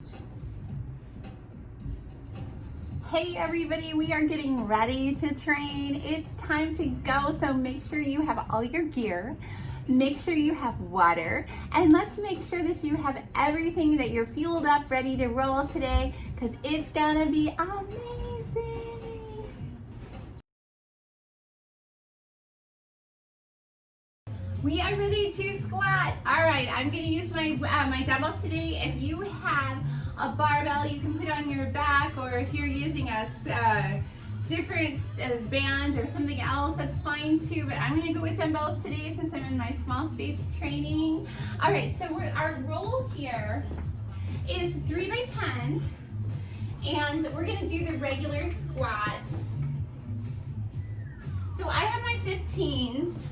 Hey everybody, we are getting ready to train. It's time to go, so make sure you have all your gear. Make sure you have water, and let's make sure that you have everything, that you're fueled up, ready to roll today, because it's gonna be amazing. We are ready to squat. All right, I'm gonna use my dumbbells today. If you have a barbell, you can put on your back, or if you're using a different band or something else, that's fine too, but I'm gonna go with dumbbells today since I'm in my small space training. All right, so our roll here is 3 by 10, and we're gonna do the regular squat. So I have my 15s.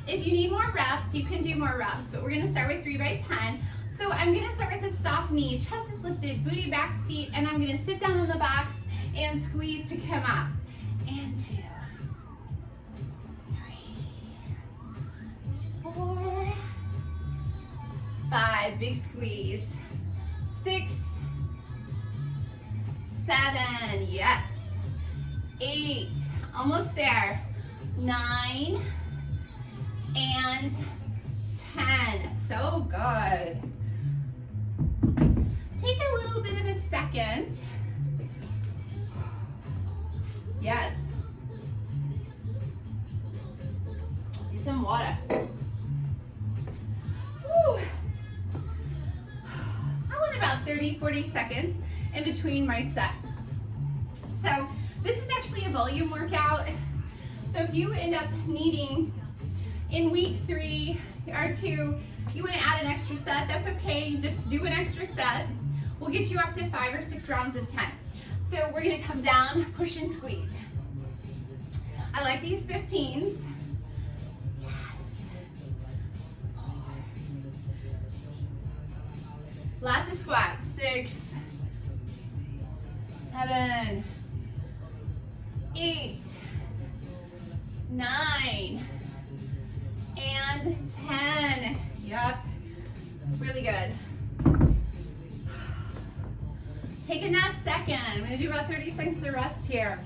If you need more reps, you can do more reps, but we're gonna start with 3 by 10. So I'm gonna start with a soft knee, chest is lifted, booty back seat, and I'm gonna sit down in the box and squeeze to come up. And 2, 3, 4, 5, big squeeze. 6, 7, yes. 8, almost there. 9, and 10, so good. Take a little bit of a second. Yes. Need some water. Whew. I want about 30, 40 seconds in between my sets. So this is actually a volume workout. So if you end up needing in week 3 or 2, you want to add an extra set, that's okay. Just do an extra set. We'll get you up to 5 or 6 rounds of 10. So we're going to come down, push and squeeze. I like these 15s. Yes. 4. Lots of squats. 6, 7, 8, 9, and 10. Yep, really good. Taking that second, I'm gonna do about 30 seconds of rest here.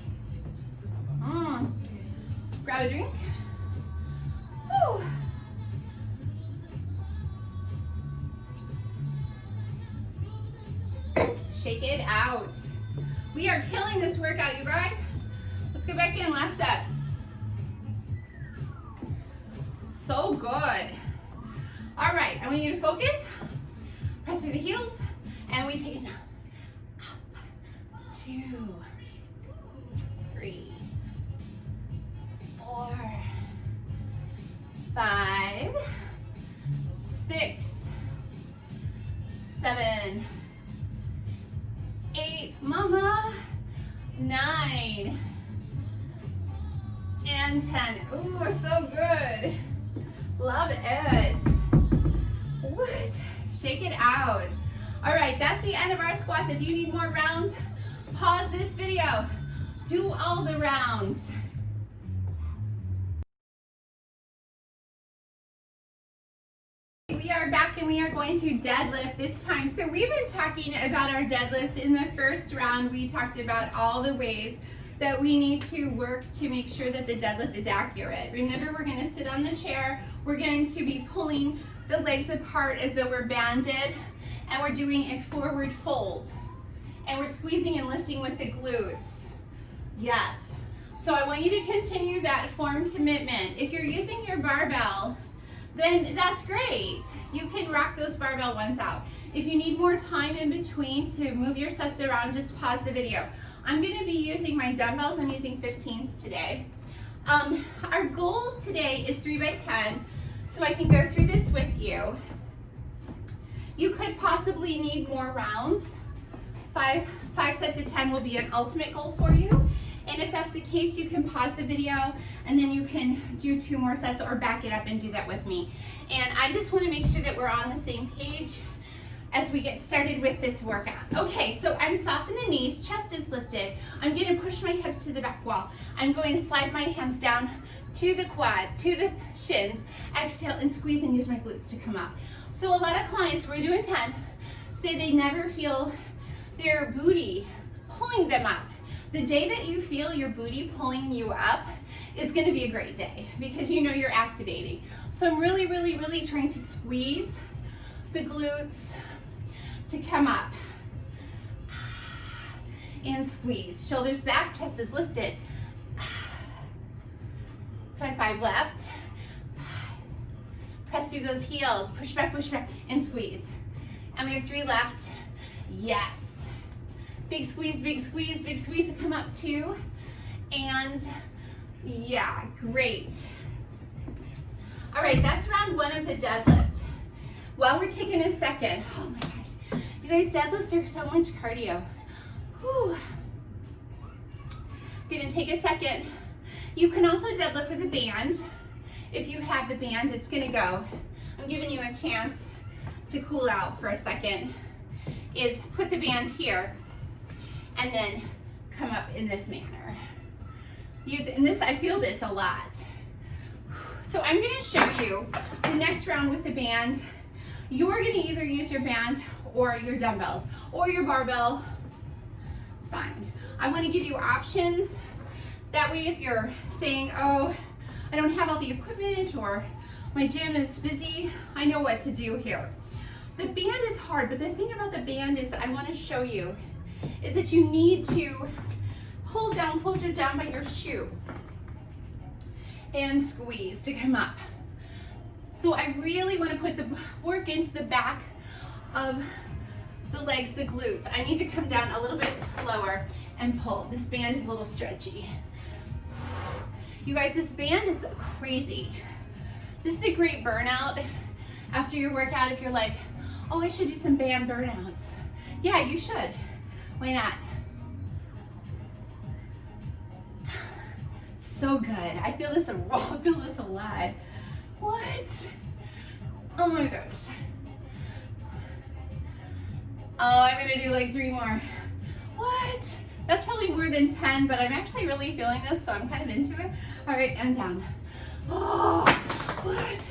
Grab a drink. Woo. Shake it out. We are killing this workout, you guys. Let's go back in, last set. So good. All right, I want you to focus. Press through the heels, and we take it down. Up, 2, 3, 4, 5, 6, 7, 8, mama, 9, and 10. Ooh, so good. Love it. What? Shake it out. All right, that's the end of our squats. If you need more rounds, pause this video. Do all the rounds. We are back and we are going to deadlift this time. So we've been talking about our deadlifts. In the first round, we talked about all the ways that we need to work to make sure that the deadlift is accurate. Remember, we're going to sit on the chair. We're going to be pulling the legs apart as though we're banded, and we're doing a forward fold. And we're squeezing and lifting with the glutes. Yes. So I want you to continue that form commitment. If you're using your barbell, then that's great. You can rock those barbell ones out. If you need more time in between to move your sets around, just pause the video. I'm gonna be using my dumbbells. I'm using 15s today. Our goal today is 3 by 10, so I can go through this with you. You could possibly need more rounds. Five sets of 10 will be an ultimate goal for you. And if that's the case, you can pause the video and then you can do 2 more sets or back it up and do that with me. And I just want to make sure that we're on the same page as we get started with this workout. Okay, so I'm soft in the knees, chest is lifted. I'm going to push my hips to the back wall. I'm going to slide my hands down to the quad, to the shins, exhale and squeeze and use my glutes to come up. So a lot of clients, we're doing 10, say they never feel their booty pulling them up. The day that you feel your booty pulling you up is gonna be a great day because you know you're activating. So I'm really, really, really trying to squeeze the glutes to come up. And squeeze. Shoulders back, chest is lifted. Side 5 left. Press through those heels. Push back, and squeeze. And we have 3 left. Yes. Big squeeze, big squeeze, big squeeze to come up 2. And yeah, great. All right, that's round 1 of the deadlift. While we're taking a second, oh my gosh, you guys, deadlifts are so much cardio. Whew. Gonna take a second. You can also deadlift with a band. If you have the band, it's gonna go. I'm giving you a chance to cool out for a second. Is put the band here and then come up in this manner. Use it in this, I feel this a lot. So I'm gonna show you the next round with the band. You're gonna either use your band or your dumbbells or your barbell. It's fine. I want to give you options. That way if you're saying, oh, I don't have all the equipment or my gym is busy, I know what to do here. The band is hard, but the thing about the band is I want to show you is that you need to hold down, closer down by your shoe and squeeze to come up. So I really want to put the work into the back of the legs, the glutes. I need to come down a little bit lower and pull. This band is a little stretchy. You guys, this band is crazy. This is a great burnout after your workout if you're like, oh, I should do some band burnouts. Yeah, you should. Why not? So good. I feel this raw, I feel this alive. What? Oh my gosh. Oh, I'm gonna do like 3 more. What? That's probably more than 10, but I'm actually really feeling this, so I'm kind of into it. All right, and down. Oh, what?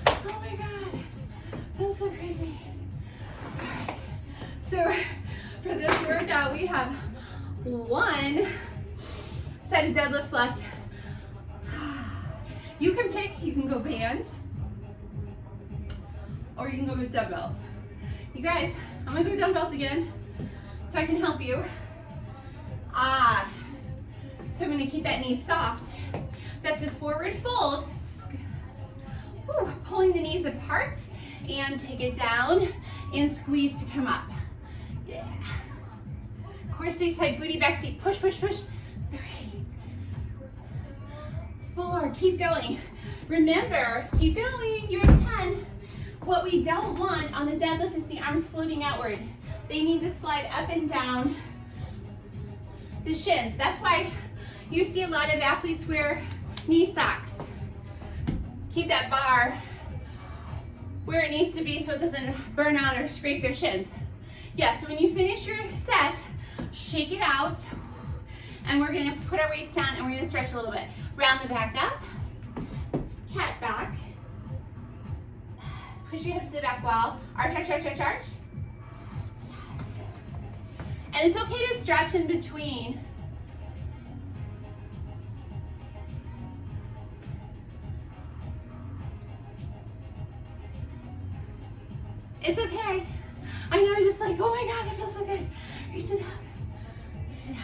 Oh my God. Feels so crazy. All right. So for this workout, we have 1 set of deadlifts left. You can pick, you can go band, or you can go with dumbbells. You guys, I'm gonna go dumbbells again so I can help you. So I'm gonna keep that knee soft. That's a forward fold. Woo, pulling the knees apart and take it down and squeeze to come up. Yeah. Core stays tight, booty back seat. Push, push, push. 3, 4, keep going. Remember, keep going, you're at 10. What we don't want on the deadlift is the arms floating outward. They need to slide up and down the shins. That's why you see a lot of athletes wear knee socks. Keep that bar where it needs to be so it doesn't burn out or scrape their shins. Yeah, so when you finish your set, shake it out, and we're gonna put our weights down and we're gonna stretch a little bit. Round the back up, cat back. Push your hips to the back wall. Arch, arch, arch, arch, arch. Yes. And it's okay to stretch in between. It's okay. I know, just like, oh my God, that feels so good. Reach it up. Reach it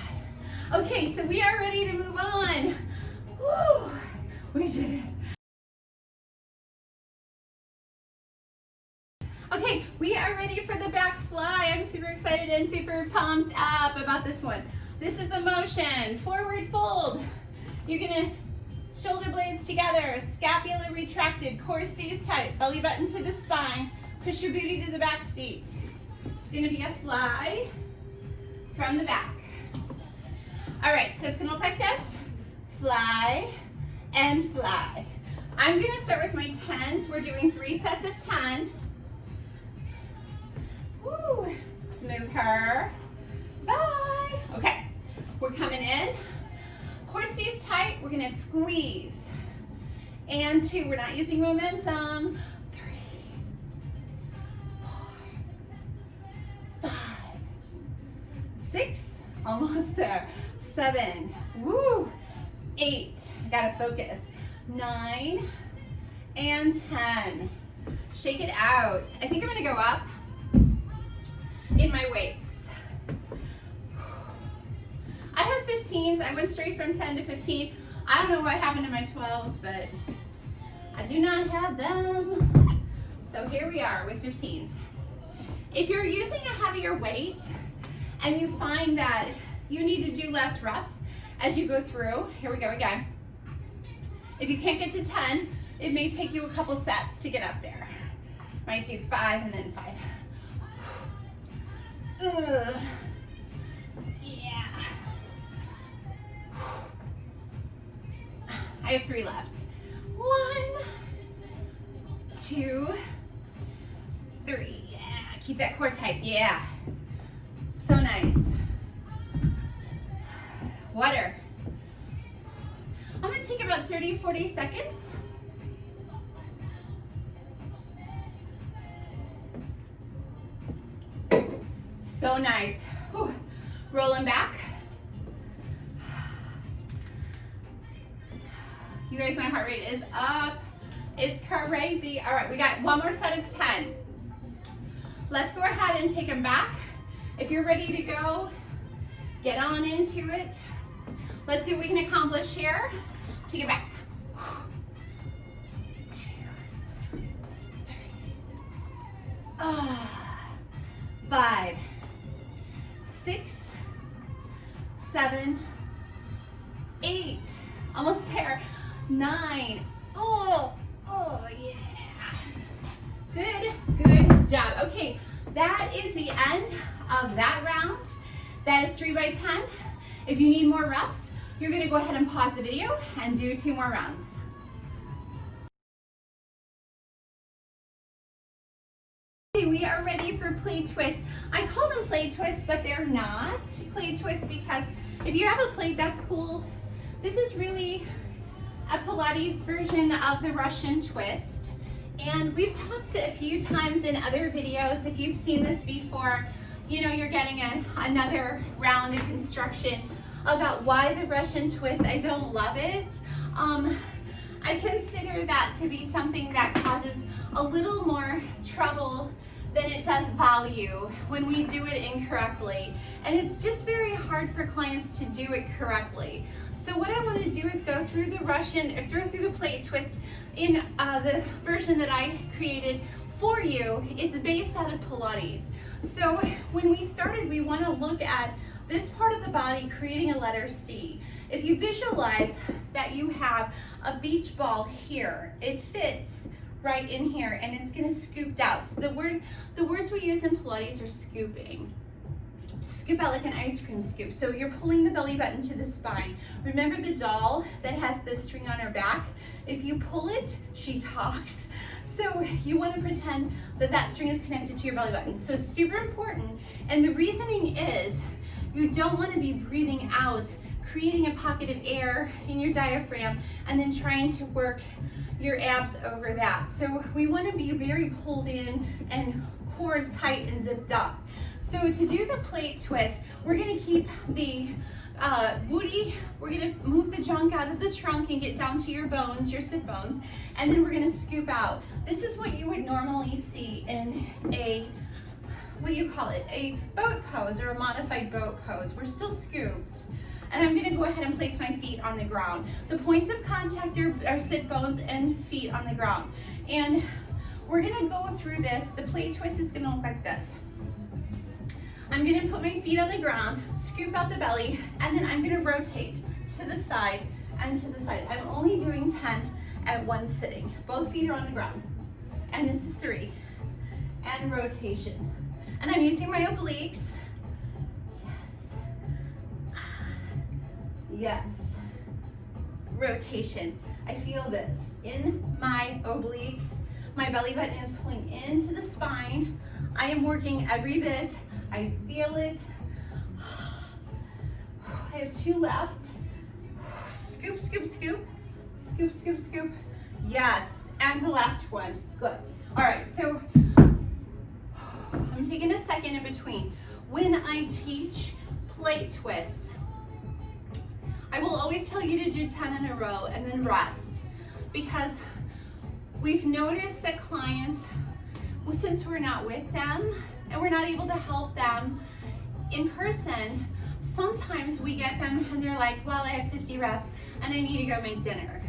up. Okay, so we are ready to move on. Woo! We did it. Okay, we are ready for the back fly. I'm super excited and super pumped up about this one. This is the motion. Forward fold. You're gonna shoulder blades together, scapula retracted, core stays tight, belly button to the spine. Push your booty to the back seat. It's gonna be a fly from the back. All right, so it's gonna look like this. Fly and fly. I'm gonna start with my 10s. We're doing 3 sets of 10. Woo, let's move her. Bye. Okay, we're coming in. Core stays tight, we're gonna squeeze. And 2, we're not using momentum. 3, 4, 6, almost there. 7, woo. 8, I gotta focus. 9 and 10. Shake it out. I think I'm gonna go up in my weights. I have 15s. I went straight from 10 to 15. I don't know what happened to my 12s, but I do not have them. So here we are with 15s. If you're using a heavier weight and you find that you need to do less reps as you go through, here we go again. If you can't get to 10, it may take you a couple sets to get up there. Might do 5 and then 5. Ugh. Yeah. I have 3 left. 1, 2, 3. Yeah. Keep that core tight. Yeah. So nice. Water. I'm going to take about 30, 40 seconds. So nice. Whew. Rolling back. You guys, my heart rate is up. It's crazy. All right, we got one more set of 10. Let's go ahead and take them back. If you're ready to go, get on into it. Let's see what we can accomplish here. Take it back. 2, 3, 5, 6, 7, 8. Almost there. 9. Oh, yeah. Good job. Okay, that is the end of that round. That is 3 by 10. If you need more reps, you're gonna go ahead and pause the video and do 2 more rounds. Okay, we are ready for plate twists. I call them plate twists, but they're not plate twists because if you have a plate, that's cool. This is really a Pilates version of the Russian twist. And we've talked a few times in other videos, if you've seen this before, you know you're getting another round of instruction about why the Russian twist. I don't love it. I consider that to be something that causes a little more trouble than it does value when we do it incorrectly. And it's just very hard for clients to do it correctly. So what I want to do is go through the Russian, or through the plate twist in the version that I created for you. It's based out of Pilates. So when we started, we want to look at this part of the body creating a letter C. If you visualize that you have a beach ball here, it fits right in here and it's going to scoop out. So the words we use in Pilates are scooping. Scoop out like an ice cream scoop. So you're pulling the belly button to the spine. Remember the doll that has the string on her back? If you pull it, she talks. So you want to pretend that that string is connected to your belly button. So it's super important. And the reasoning is you don't want to be breathing out, creating a pocket of air in your diaphragm, and then trying to work your abs over that. So we want to be very pulled in and core is tight and zipped up. So to do the plate twist, we're going to keep the booty, we're going to move the junk out of the trunk and get down to your bones, your sit bones, and then we're going to scoop out. This is what you would normally see in a, what do you call it, a boat pose or a modified boat pose. We're still scooped. And I'm going to go ahead and place my feet on the ground. The points of contact are sit bones and feet on the ground. And we're going to go through this. The plate twist is going to look like this. I'm going to put my feet on the ground, scoop out the belly, and then I'm going to rotate to the side and to the side. I'm only doing 10 at one sitting. Both feet are on the ground. And this is 3. And rotation. And I'm using my obliques. Yes. Rotation. I feel this in my obliques. My belly button is pulling into the spine. I am working every bit. I feel it. I have 2 left. Scoop, scoop, scoop. Scoop, scoop, scoop. Yes. And the last one. Good. All right. So I'm taking a second in between. When I teach plate twist. I will always tell you to do 10 in a row and then rest, because we've noticed that clients, well, since we're not with them and we're not able to help them in person, sometimes we get them and they're like, well, I have 50 reps and I need to go make dinner.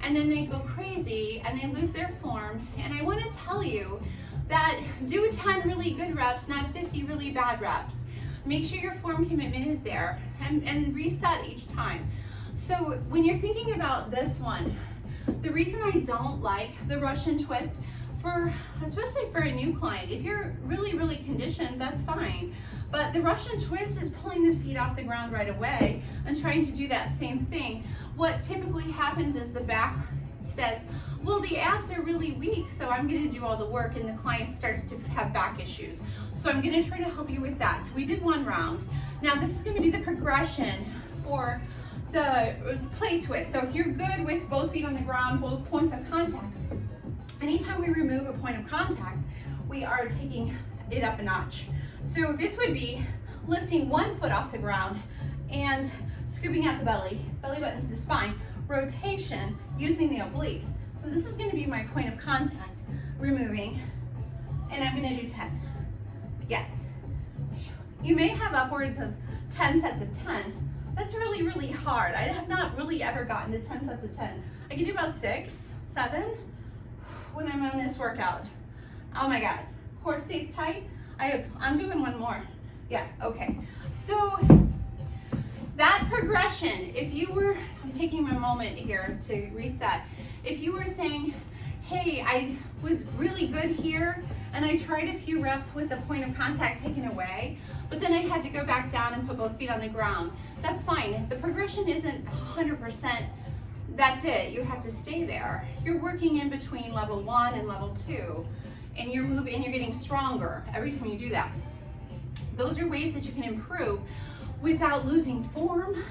And then they go crazy and they lose their form. And I want to tell you that do 10 really good reps, not 50 really bad reps. Make sure your form commitment is there and reset each time. So when you're thinking about this one, the reason I don't like the Russian twist, especially for a new client, if you're really conditioned, that's fine. But the Russian twist is pulling the feet off the ground right away and trying to do that same thing. What typically happens is the back says, well, the abs are really weak, so I'm going to do all the work, and the client starts to have back issues. So I'm going to try to help you with that. So we did one round. Now this is going to be the progression for the plate twist. So if you're good with both feet on the ground, both points of contact, anytime we remove a point of contact, we are taking it up a notch. So this would be lifting one foot off the ground and scooping out the belly button to the spine, rotation using the obliques. So this is going to be my point of contact, removing, and I'm going to do 10. Yeah. You may have upwards of 10 sets of 10. That's really hard. I have not really ever gotten to 10 sets of 10. I can do about 6, 7 when I'm on this workout. Oh my God. Core stays tight. I'm doing one more. Yeah, okay. So that progression, if you were, I'm taking a moment here to reset. If you were saying, hey, I was really good here and I tried a few reps with the point of contact taken away, but then I had to go back down and put both feet on the ground, that's fine. The progression isn't 100%, that's it. You have to stay there. You're working in between level 1 and level 2, and you're moving and you're getting stronger every time you do that. Those are ways that you can improve without losing form,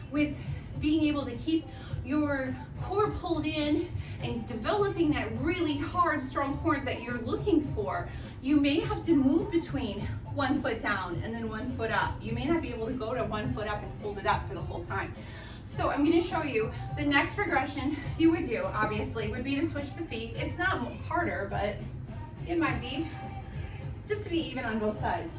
with being able to keep your core pulled in and developing that really hard, strong core that you're looking for. You may have to move between 1 foot down and then 1 foot up. You may not be able to go to 1 foot up and hold it up for the whole time. So I'm going to show you the next progression you would do, obviously, would be to switch the feet. It's not harder, but it might be, just to be even on both sides.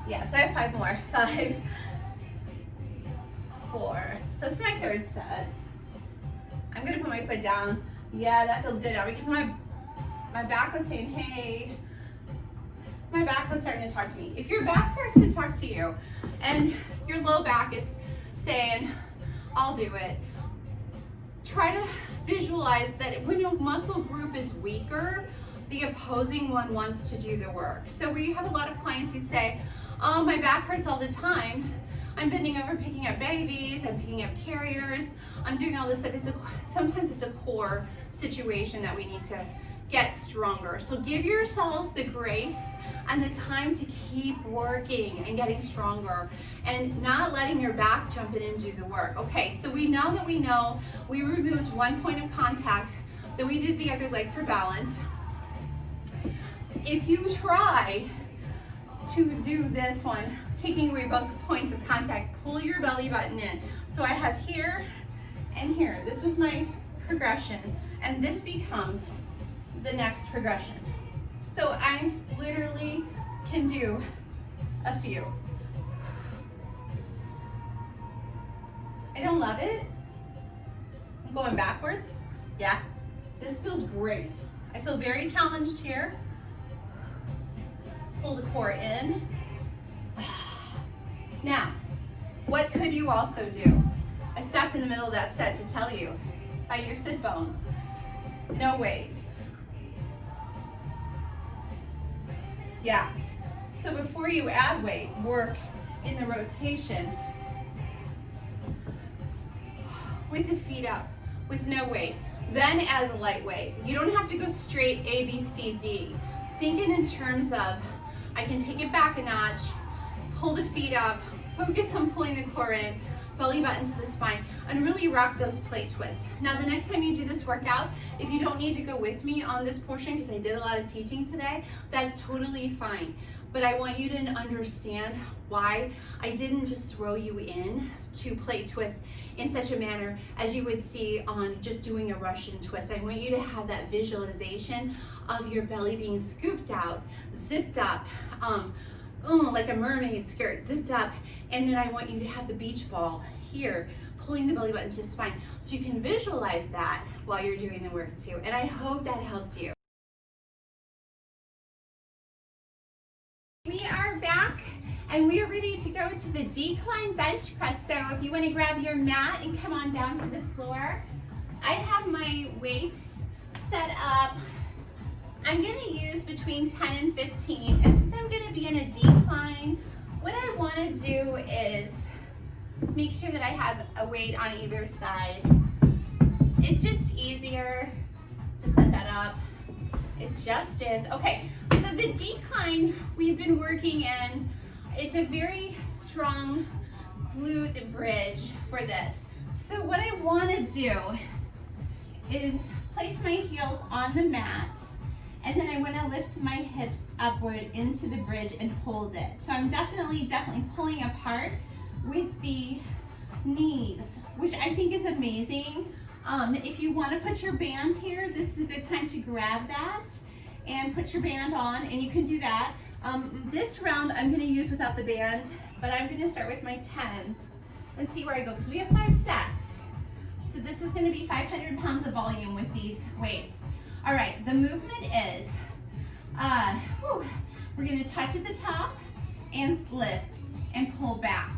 Yes, I have 5 more. 5, 4. So this is my 3rd set. I'm gonna put my foot down. Yeah, that feels good now because my back was saying, hey, my back was starting to talk to me. If your back starts to talk to you and your low back is saying, I'll do it, try to visualize that when a muscle group is weaker, the opposing one wants to do the work. So we have a lot of clients who say, oh, my back hurts all the time. I'm bending over picking up babies, I'm picking up carriers, I'm doing all this stuff. Sometimes it's a core situation that we need to get stronger. So give yourself the grace and the time to keep working and getting stronger and not letting your back jump in and do the work. Okay, so we removed 1 point of contact, then we did the other leg for balance. If you try to do this one, taking away both points of contact, pull your belly button in. So I have here and here. This was my progression, and this becomes the next progression. So I literally can do a few. I don't love it. I'm going backwards. Yeah, this feels great. I feel very challenged here. Pull the core in. Now, what could you also do? I stopped in the middle of that set to tell you, find your sit bones. No weight. Yeah. So before you add weight, work in the rotation with the feet up, with no weight. Then add the light weight. You don't have to go straight A, B, C, D. Thinking in terms of, I can take it back a notch, pull the feet up, focus on pulling the core in, belly button to the spine, and really rock those plate twists. Now the next time you do this workout, if you don't need to go with me on this portion because I did a lot of teaching today, that's totally fine. But I want you to understand why I didn't just throw you in to plate twists in such a manner as you would see on just doing a Russian twist. I want you to have that visualization of your belly being scooped out, zipped up, like a mermaid skirt, zipped up, and then I want you to have the beach ball here, pulling the belly button to the spine. So you can visualize that while you're doing the work too. And I hope that helped you. We are back and we are ready to go to the decline bench press. So if you want to grab your mat and come on down to the floor, I have my weights set up. I'm going to use between 10 and 15, and since I'm going to be in a decline, what I want to do is make sure that I have a weight on either side. It's just easier to set that up. It just is. Okay, so the decline we've been working in, it's a very strong glute bridge for this. So what I want to do is place my heels on the mat, and then I want to lift my hips upward into the bridge and hold it. So I'm definitely pulling apart with the knees, which I think is amazing. If you want to put your band here, this is a good time to grab that and put your band on, and you can do that. This round I'm going to use without the band, but I'm going to start with my 10s and see where I go, because we have 5 sets. So this is going to be 500 pounds of volume with these weights. All right, the movement is, we're going to touch at the top and lift and pull back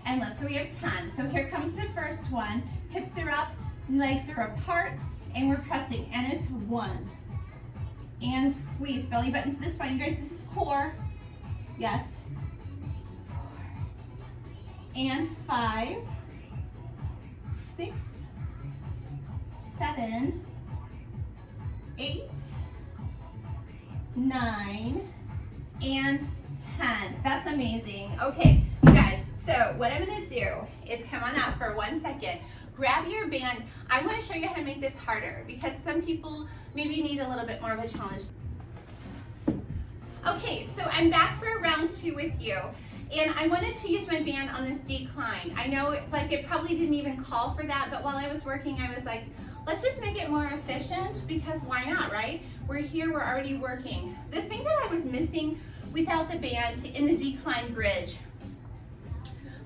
and lift. So we have 10. So here comes the first one. Hips are up, legs are apart, and we're pressing. And it's 1. And squeeze, belly button to the spine. You guys, this is core. Yes. 4. And 5, 6, 7, 8, 9, and 10. That's amazing. Okay, you guys, so what I'm gonna do is come on up for 1 second, grab your band. I wanna show you how to make this harder because some people maybe need a little bit more of a challenge. Okay, so I'm back for round 2 with you. And I wanted to use my band on this decline. I know it probably didn't even call for that, but while I was working, I was like, let's just make it more efficient because why not, right? We're here, we're already working. The thing that I was missing without the band in the decline bridge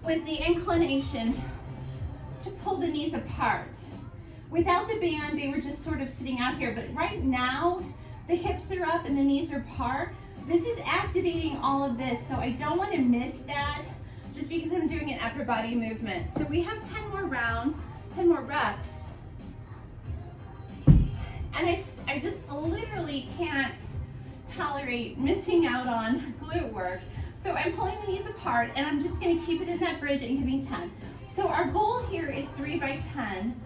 was the inclination to pull the knees apart. Without the band, they were just sort of sitting out here, but right now, the hips are up and the knees are apart. This is activating all of this, so I don't want to miss that just because I'm doing an upper body movement. So we have 10 more rounds, 10 more reps. And I just literally can't tolerate missing out on glute work. So I'm pulling the knees apart and I'm just gonna keep it in that bridge and give me 10. So our goal here is 3 by 10.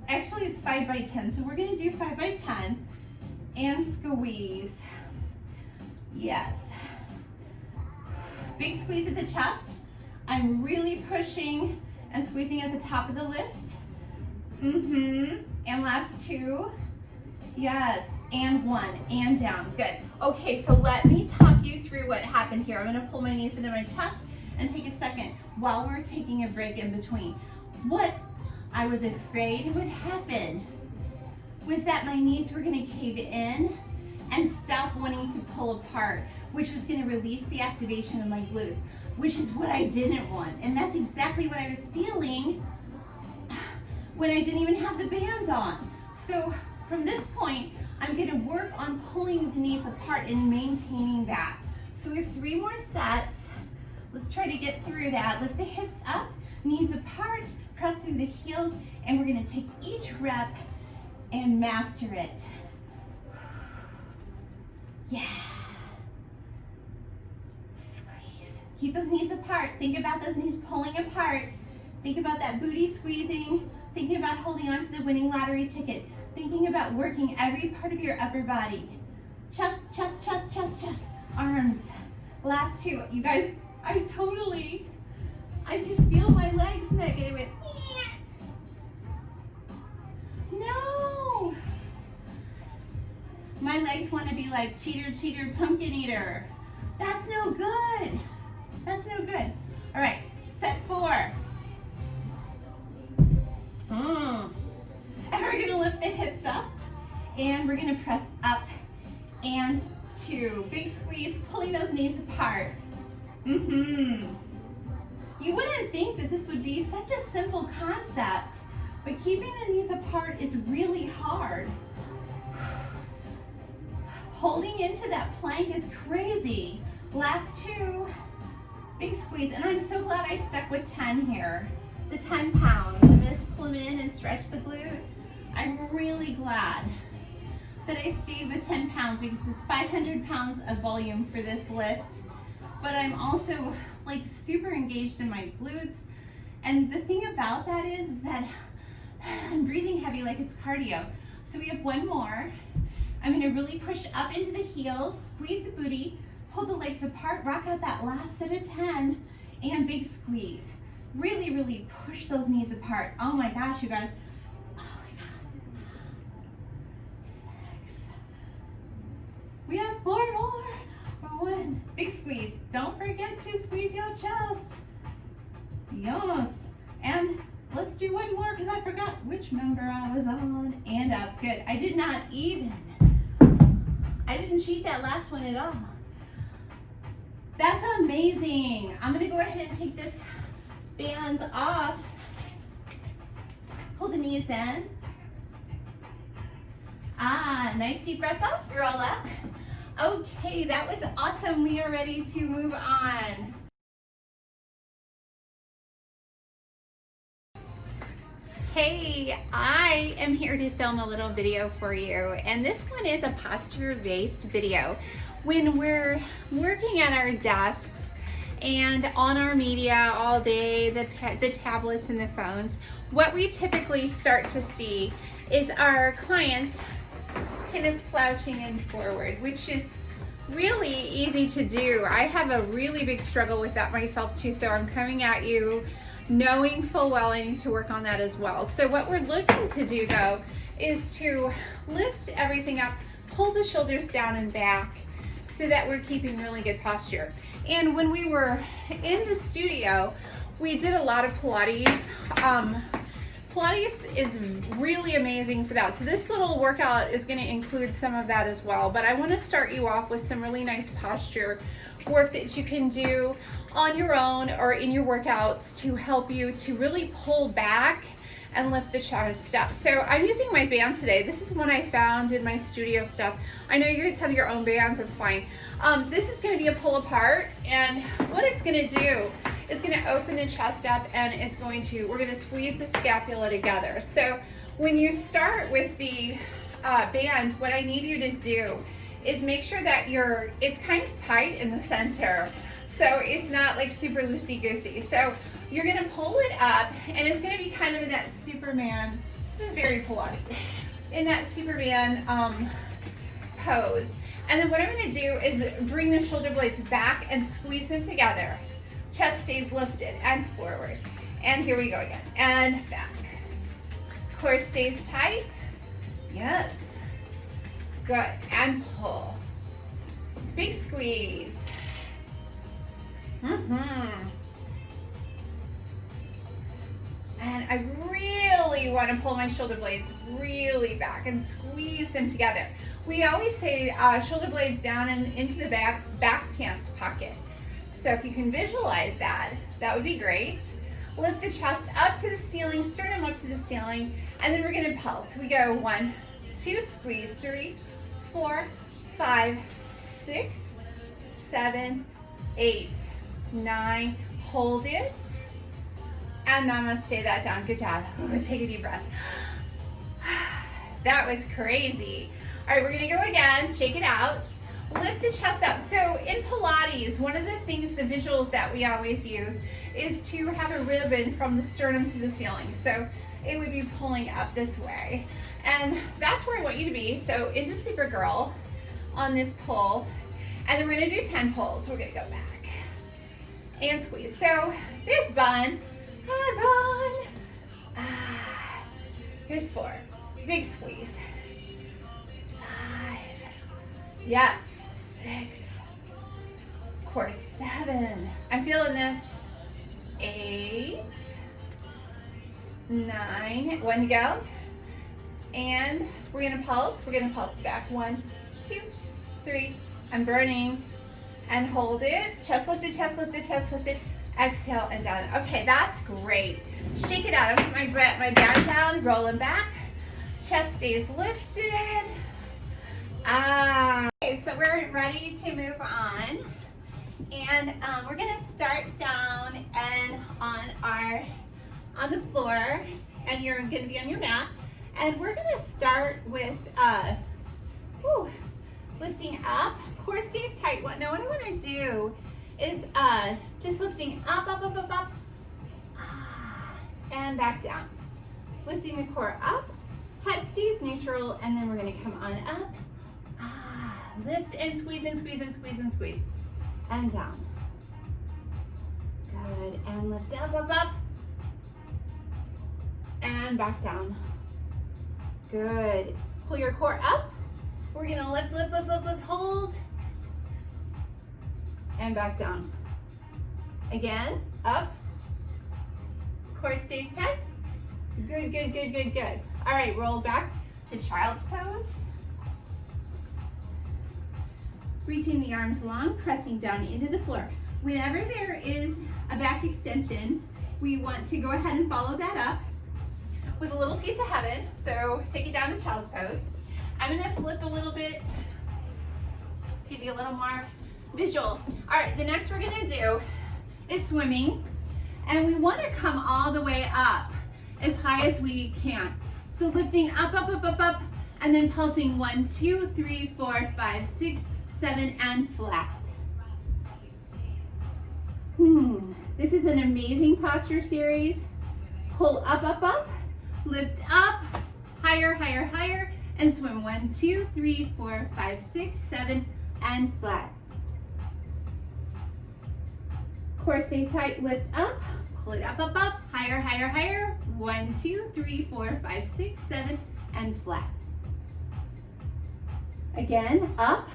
Actually, it's 5 by 10. So we're gonna do 5 by 10 and squeeze. Yes. Big squeeze at the chest. I'm really pushing and squeezing at the top of the lift. And last 2. Yes, and 1, and down, good. Okay, so let me talk you through what happened here. I'm gonna pull my knees into my chest and take a second while we're taking a break in between. What I was afraid would happen was that my knees were gonna cave in and stop wanting to pull apart, which was gonna release the activation of my glutes, which is what I didn't want. And that's exactly what I was feeling when I didn't even have the band on. So from this point, I'm gonna work on pulling the knees apart and maintaining that. So we have 3 more sets. Let's try to get through that. Lift the hips up, knees apart, press through the heels, and we're gonna take each rep and master it. Yeah. Squeeze. Keep those knees apart. Think about those knees pulling apart. Think about that booty squeezing. Thinking about holding on to the winning lottery ticket. Thinking about working every part of your upper body. Chest, chest, chest, chest, chest. Arms. Last 2. You guys, I totally I could feel my legs neck. It went, no. My legs want to be like cheater, cheater, pumpkin eater. That's no good. That's no good. All right, set 4. And we're gonna lift the hips up and we're gonna press up and 2. Big squeeze, pulling those knees apart. You wouldn't think that this would be such a simple concept, but keeping the knees apart is really hard. Holding into that plank is crazy. Last 2, big squeeze, and I'm so glad I stuck with 10 here. The 10 pounds. I'm gonna pull them in and stretch the glute. I'm really glad that I stayed with 10 pounds because it's 500 pounds of volume for this lift, but I'm also like super engaged in my glutes. And the thing about that is that I'm breathing heavy like it's cardio. So we have 1 more. I'm gonna really push up into the heels, squeeze the booty, pull the legs apart, rock out that last set of 10, and big squeeze. Really, really push those knees apart. Oh my gosh, you guys. Oh my God. 6. We have 4 more. 1. Big squeeze. Don't forget to squeeze your chest. Yes. And let's do 1 more because I forgot which number I was on. And up. Good. I didn't cheat that last one at all. That's amazing. I'm going to go ahead and take this band off. Pull the knees in. Nice deep breath up. You're all up. Okay, that was awesome. We are ready to move on. Hey, I am here to film a little video for you, and this one is a posture-based video. When we're working at our desks and on our media all day, the tablets and the phones, what we typically start to see is our clients kind of slouching in forward, which is really easy to do. I have a really big struggle with that myself too, so I'm coming at you knowing full well I need to work on that as well. So what we're looking to do though is to lift everything up, pull the shoulders down and back so that we're keeping really good posture. And when we were in the studio, we did a lot of Pilates. Pilates is really amazing for that. So this little workout is going to include some of that as well. But I want to start you off with some really nice posture work that you can do on your own or in your workouts to help you to really pull back and lift the chest up. So I'm using my band today. This is one I found in my studio stuff. I know you guys have your own bands, that's fine. This is gonna be a pull apart, and what it's gonna do is gonna open the chest up, and we're gonna squeeze the scapula together. So when you start with the band, what I need you to do is make sure that it's kind of tight in the center. So it's not like super loosey-goosey. So you're gonna pull it up, and it's gonna be kind of in that Superman, this is very Pilates, in that Superman pose. And then what I'm gonna do is bring the shoulder blades back and squeeze them together. Chest stays lifted and forward. And here we go again, and back. Core stays tight, yes. Good, and pull. Big squeeze. And I really want to pull my shoulder blades really back and squeeze them together. We always say shoulder blades down and into the back pants pocket. So if you can visualize that, that would be great. Lift the chest up to the ceiling, sternum up to the ceiling, and then we're going to pulse. We go 1, 2, squeeze, 3, 4, 5, 6, 7, 8, 9, hold it, and namaste that down. Good job. Take a deep breath. That was crazy. All right, we're gonna go again, shake it out, lift the chest up. So in Pilates, one of the things, the visuals that we always use is to have a ribbon from the sternum to the ceiling. So it would be pulling up this way. And that's where I want you to be. So into Supergirl on this pull. And then we're gonna do 10 pulls. We're gonna go back and squeeze. So there's Bun. Hi, Bun. Here's 4. Big squeeze. 5. Yes. 6. Core 7. I'm feeling this. 8. 9. 1 to go. And we're gonna pulse. We're gonna pulse back. 1, 2, 3. I'm burning. And hold it. Chest lifted, chest lifted, chest lifted. Exhale and down. Okay, that's great. Shake it out. I'm gonna put my back down, rolling back. Chest stays lifted. Okay, so we're ready to move on. And we're gonna start down and on the floor, and you're gonna be on your mat. And we're gonna start with lifting up. Core stays tight. What I wanna do is just lifting up, up, up, up, up, and back down. Lifting the core up, head stays neutral, and then we're gonna come on up. Lift and squeeze and squeeze and squeeze and squeeze. And down. Good, and lift up, up, up. And back down. Good. Pull your core up. We're gonna lift, lift, lift, lift, lift, hold. And back down. Again, up. Core stays tight. Good, good, good, good, good. All right, roll back to child's pose. Reaching the arms long, pressing down into the floor. Whenever there is a back extension, we want to go ahead and follow that up with a little piece of heaven. So take it down to child's pose. I'm gonna flip a little bit, give you a little more visual. All right, the next we're gonna do is swimming, and we wanna come all the way up as high as we can. So lifting up, up, up, up, up, and then pulsing 1, 2, 3, 4, 5, 6, 7, and flat. This is an amazing posture series. Pull up, up, up, lift up, higher, higher, higher, and swim 1, 2, 3, 4, 5, 6, 7, and flat. Core stays tight, lift up, pull it up, up, up, higher, higher, higher. 1, 2, 3, 4, 5, 6, 7, and flat. Again, up,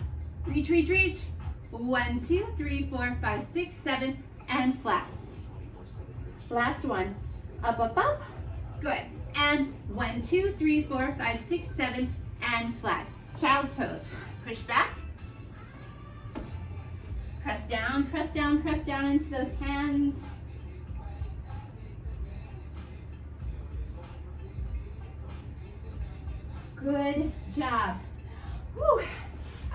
reach, reach, reach. 1, 2, 3, 4, 5, 6, 7, and flat. Last one, up, up, up. Good. And 1, 2, 3, 4, 5, 6, 7, and flat. Child's pose. Push back. Press down, press down, press down into those hands. Good job. Whew.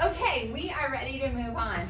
Okay, we are ready to move on.